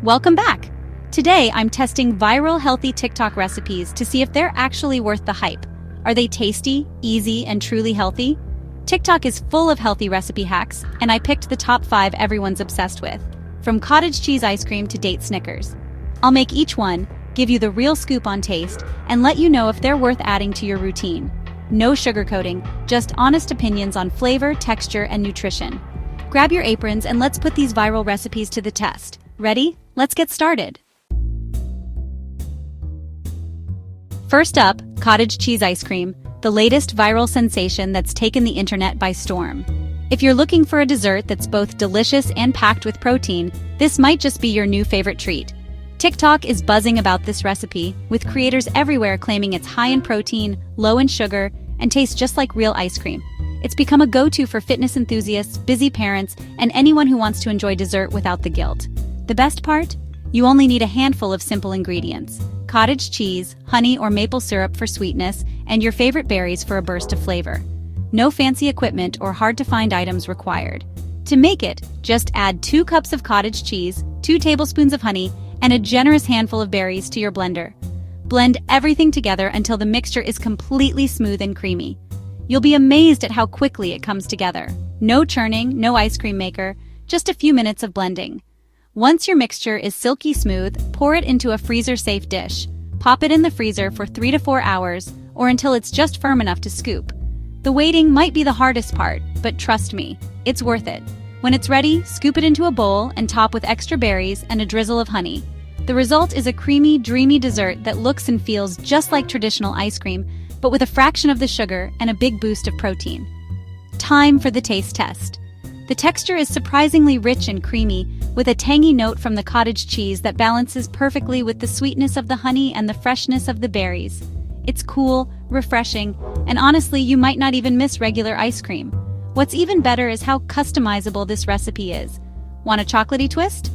Welcome back! Today, I'm testing viral healthy TikTok recipes to see if they're actually worth the hype. Are they tasty, easy, and truly healthy? TikTok is full of healthy recipe hacks, and I picked the top 5 everyone's obsessed with, from cottage cheese ice cream to date Snickers. I'll make each one, give you the real scoop on taste, and let you know if they're worth adding to your routine. No sugarcoating, just honest opinions on flavor, texture, and nutrition. Grab your aprons and let's put these viral recipes to the test. Ready? Let's get started. First up, cottage cheese ice cream, the latest viral sensation that's taken the internet by storm. If you're looking for a dessert that's both delicious and packed with protein, this might just be your new favorite treat. TikTok is buzzing about this recipe, with creators everywhere claiming it's high in protein, low in sugar, and tastes just like real ice cream. It's become a go-to for fitness enthusiasts, busy parents, and anyone who wants to enjoy dessert without the guilt. The best part? You only need a handful of simple ingredients: cottage cheese, honey or maple syrup for sweetness, and your favorite berries for a burst of flavor. No fancy equipment or hard-to-find items required. To make it, just add 2 cups of cottage cheese, 2 tablespoons of honey, and a generous handful of berries to your blender. Blend everything together until the mixture is completely smooth and creamy. You'll be amazed at how quickly it comes together. No churning, no ice cream maker, just a few minutes of blending. Once your mixture is silky smooth, pour it into a freezer-safe dish. Pop it in the freezer for 3 to 4 hours, or until it's just firm enough to scoop. The waiting might be the hardest part, but trust me, it's worth it. When it's ready, scoop it into a bowl and top with extra berries and a drizzle of honey. The result is a creamy, dreamy dessert that looks and feels just like traditional ice cream, but with a fraction of the sugar and a big boost of protein. Time for the taste test. The texture is surprisingly rich and creamy, with a tangy note from the cottage cheese that balances perfectly with the sweetness of the honey and the freshness of the berries. It's cool, refreshing, and honestly, you might not even miss regular ice cream. What's even better is how customizable this recipe is. Want a chocolatey twist?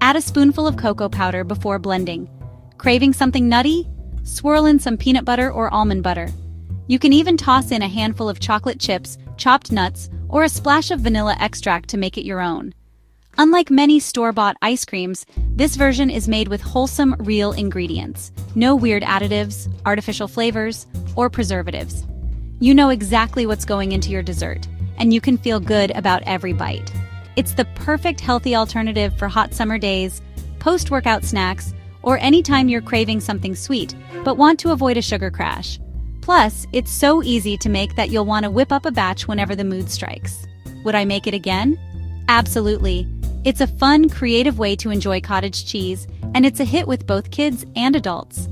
Add a spoonful of cocoa powder before blending. Craving something nutty? Swirl in some peanut butter or almond butter. You can even toss in a handful of chocolate chips, chopped nuts, or a splash of vanilla extract to make it your own. Unlike many store-bought ice creams, this version is made with wholesome, real ingredients. No weird additives, artificial flavors, or preservatives. You know exactly what's going into your dessert, and you can feel good about every bite. It's the perfect healthy alternative for hot summer days, post-workout snacks, or anytime you're craving something sweet but want to avoid a sugar crash. Plus, it's so easy to make that you'll want to whip up a batch whenever the mood strikes. Would I make it again? Absolutely. It's a fun, creative way to enjoy cottage cheese, and it's a hit with both kids and adults.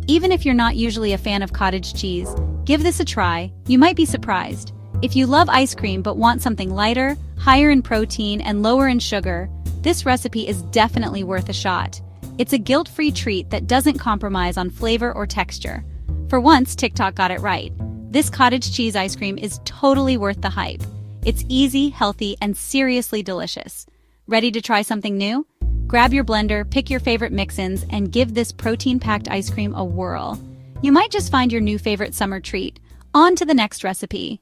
Even if you're not usually a fan of cottage cheese, give this a try. You might be surprised. If you love ice cream but want something lighter, higher in protein, and lower in sugar, this recipe is definitely worth a shot. It's a guilt-free treat that doesn't compromise on flavor or texture. For once, TikTok got it right. This cottage cheese ice cream is totally worth the hype. It's easy, healthy, and seriously delicious. Ready to try something new? Grab your blender, pick your favorite mix-ins, and give this protein-packed ice cream a whirl. You might just find your new favorite summer treat. On to the next recipe.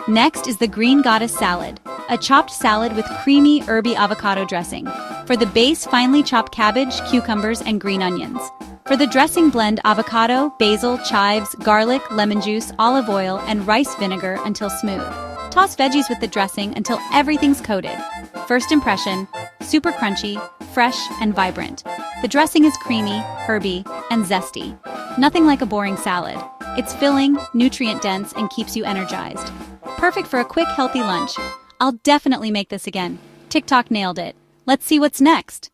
Next is the Green Goddess salad, a chopped salad with creamy, herby avocado dressing. For the base, finely chopped cabbage, cucumbers, and green onions. For the dressing, blend avocado, basil, chives, garlic, lemon juice, olive oil, and rice vinegar until smooth. Toss veggies with the dressing until everything's coated. First impression, super crunchy, fresh, and vibrant. The dressing is creamy, herby, and zesty. Nothing like a boring salad. It's filling, nutrient-dense, and keeps you energized. Perfect for a quick, healthy lunch. I'll definitely make this again. TikTok nailed it. Let's see what's next.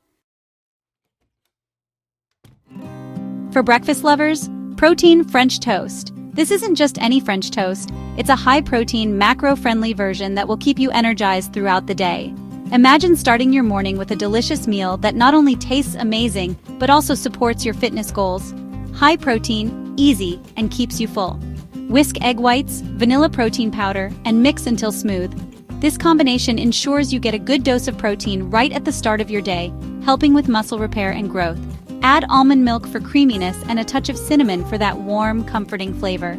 For breakfast lovers, protein French toast. This isn't just any French toast. It's a high-protein, macro-friendly version that will keep you energized throughout the day. Imagine starting your morning with a delicious meal that not only tastes amazing, but also supports your fitness goals. High protein, easy, and keeps you full. Whisk egg whites, vanilla protein powder, and mix until smooth. This combination ensures you get a good dose of protein right at the start of your day, helping with muscle repair and growth. Add almond milk for creaminess and a touch of cinnamon for that warm, comforting flavor.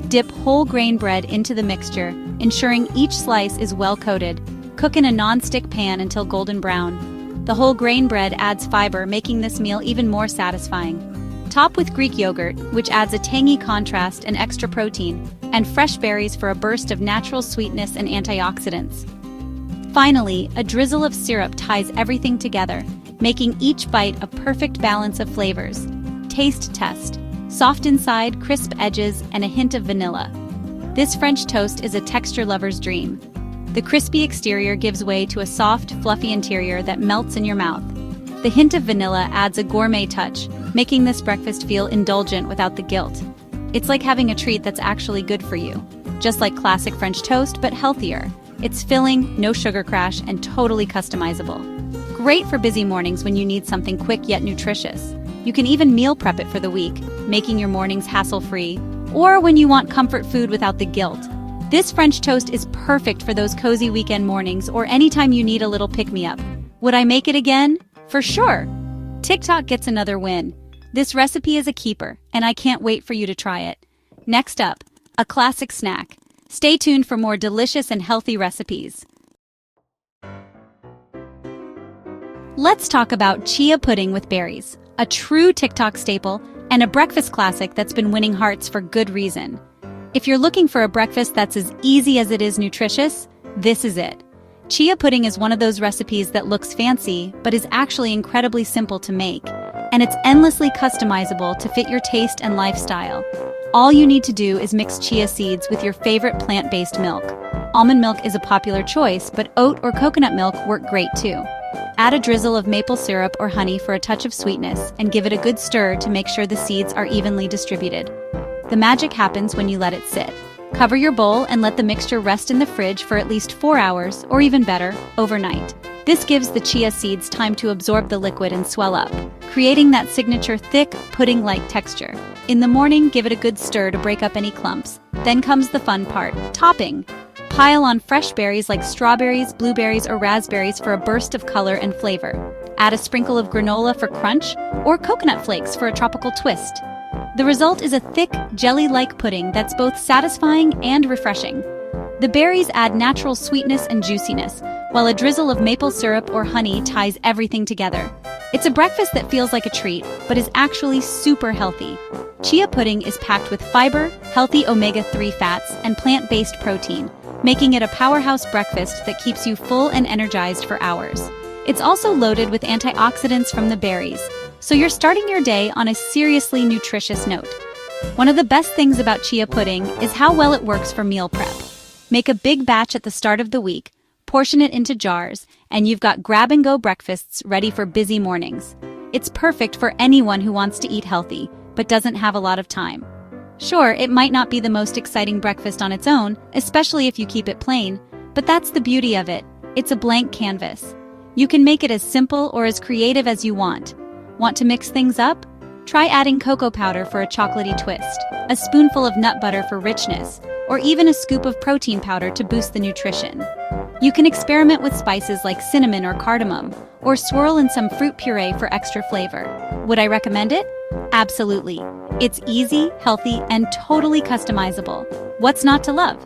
Dip whole grain bread into the mixture, ensuring each slice is well coated. Cook in a non-stick pan until golden brown. The whole grain bread adds fiber, making this meal even more satisfying. Top with Greek yogurt, which adds a tangy contrast and extra protein, and fresh berries for a burst of natural sweetness and antioxidants. Finally, a drizzle of syrup ties everything together, making each bite a perfect balance of flavors. Taste test. Soft inside, crisp edges, and a hint of vanilla. This French toast is a texture lover's dream. The crispy exterior gives way to a soft, fluffy interior that melts in your mouth. The hint of vanilla adds a gourmet touch, making this breakfast feel indulgent without the guilt. It's like having a treat that's actually good for you. Just like classic French toast, but healthier. It's filling, no sugar crash, and totally customizable. Great for busy mornings when you need something quick yet nutritious. You can even meal prep it for the week, making your mornings hassle-free, or when you want comfort food without the guilt. This French toast is perfect for those cozy weekend mornings or anytime you need a little pick-me-up. Would I make it again? For sure! TikTok gets another win. This recipe is a keeper, and I can't wait for you to try it. Next up, a classic snack. Stay tuned for more delicious and healthy recipes. Let's talk about chia pudding with berries, a true TikTok staple and a breakfast classic that's been winning hearts for good reason. If you're looking for a breakfast that's as easy as it is nutritious, this is it. Chia pudding is one of those recipes that looks fancy, but is actually incredibly simple to make, and it's endlessly customizable to fit your taste and lifestyle. All you need to do is mix chia seeds with your favorite plant-based milk. Almond milk is a popular choice, but oat or coconut milk work great too. Add a drizzle of maple syrup or honey for a touch of sweetness, and give it a good stir to make sure the seeds are evenly distributed. The magic happens when you let it sit. Cover your bowl and let the mixture rest in the fridge for at least 4 hours, or even better, overnight. This gives the chia seeds time to absorb the liquid and swell up, creating that signature thick, pudding-like texture. In the morning, give it a good stir to break up any clumps. Then comes the fun part, topping. Pile on fresh berries like strawberries, blueberries, or raspberries for a burst of color and flavor. Add a sprinkle of granola for crunch, or coconut flakes for a tropical twist. The result is a thick, jelly-like pudding that's both satisfying and refreshing. The berries add natural sweetness and juiciness, while a drizzle of maple syrup or honey ties everything together. It's a breakfast that feels like a treat, but is actually super healthy. Chia pudding is packed with fiber, healthy omega-3 fats, and plant-based protein, making it a powerhouse breakfast that keeps you full and energized for hours. It's also loaded with antioxidants from the berries, so you're starting your day on a seriously nutritious note. One of the best things about chia pudding is how well it works for meal prep. Make a big batch at the start of the week, portion it into jars, and you've got grab-and-go breakfasts ready for busy mornings. It's perfect for anyone who wants to eat healthy, but doesn't have a lot of time. Sure, it might not be the most exciting breakfast on its own, especially if you keep it plain, but that's the beauty of it. It's a blank canvas. You can make it as simple or as creative as you want. Want to mix things up? Try adding cocoa powder for a chocolatey twist, a spoonful of nut butter for richness, or even a scoop of protein powder to boost the nutrition. You can experiment with spices like cinnamon or cardamom, or swirl in some fruit puree for extra flavor. Would I recommend it? Absolutely. It's easy, healthy, and totally customizable. What's not to love?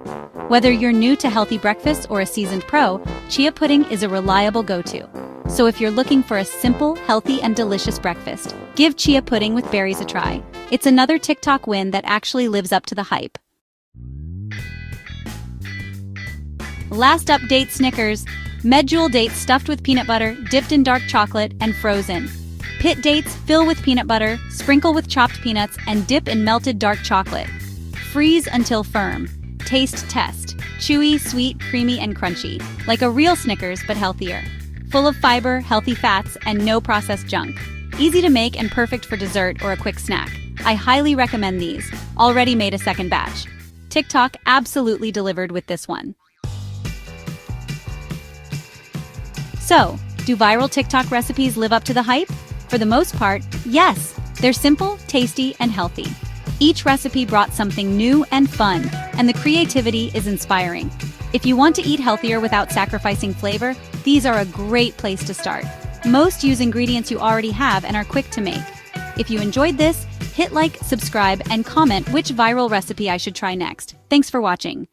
Whether you're new to healthy breakfasts or a seasoned pro, chia pudding is a reliable go-to. So if you're looking for a simple, healthy, and delicious breakfast, give chia pudding with berries a try. It's another TikTok win that actually lives up to the hype. Last update, Snickers. Medjool dates stuffed with peanut butter, dipped in dark chocolate, and frozen. Pit dates fill with peanut butter, sprinkle with chopped peanuts, and dip in melted dark chocolate. Freeze until firm. Taste test. Chewy, sweet, creamy, and crunchy. Like a real Snickers, but healthier. Full of fiber, healthy fats, and no processed junk. Easy to make and perfect for dessert or a quick snack. I highly recommend these. Already made a second batch. TikTok absolutely delivered with this one. So, do viral TikTok recipes live up to the hype? For the most part, yes. They're simple, tasty, and healthy. Each recipe brought something new and fun, and the creativity is inspiring. If you want to eat healthier without sacrificing flavor, these are a great place to start. Most use ingredients you already have and are quick to make. If you enjoyed this, hit like, subscribe, and comment which viral recipe I should try next. Thanks for watching.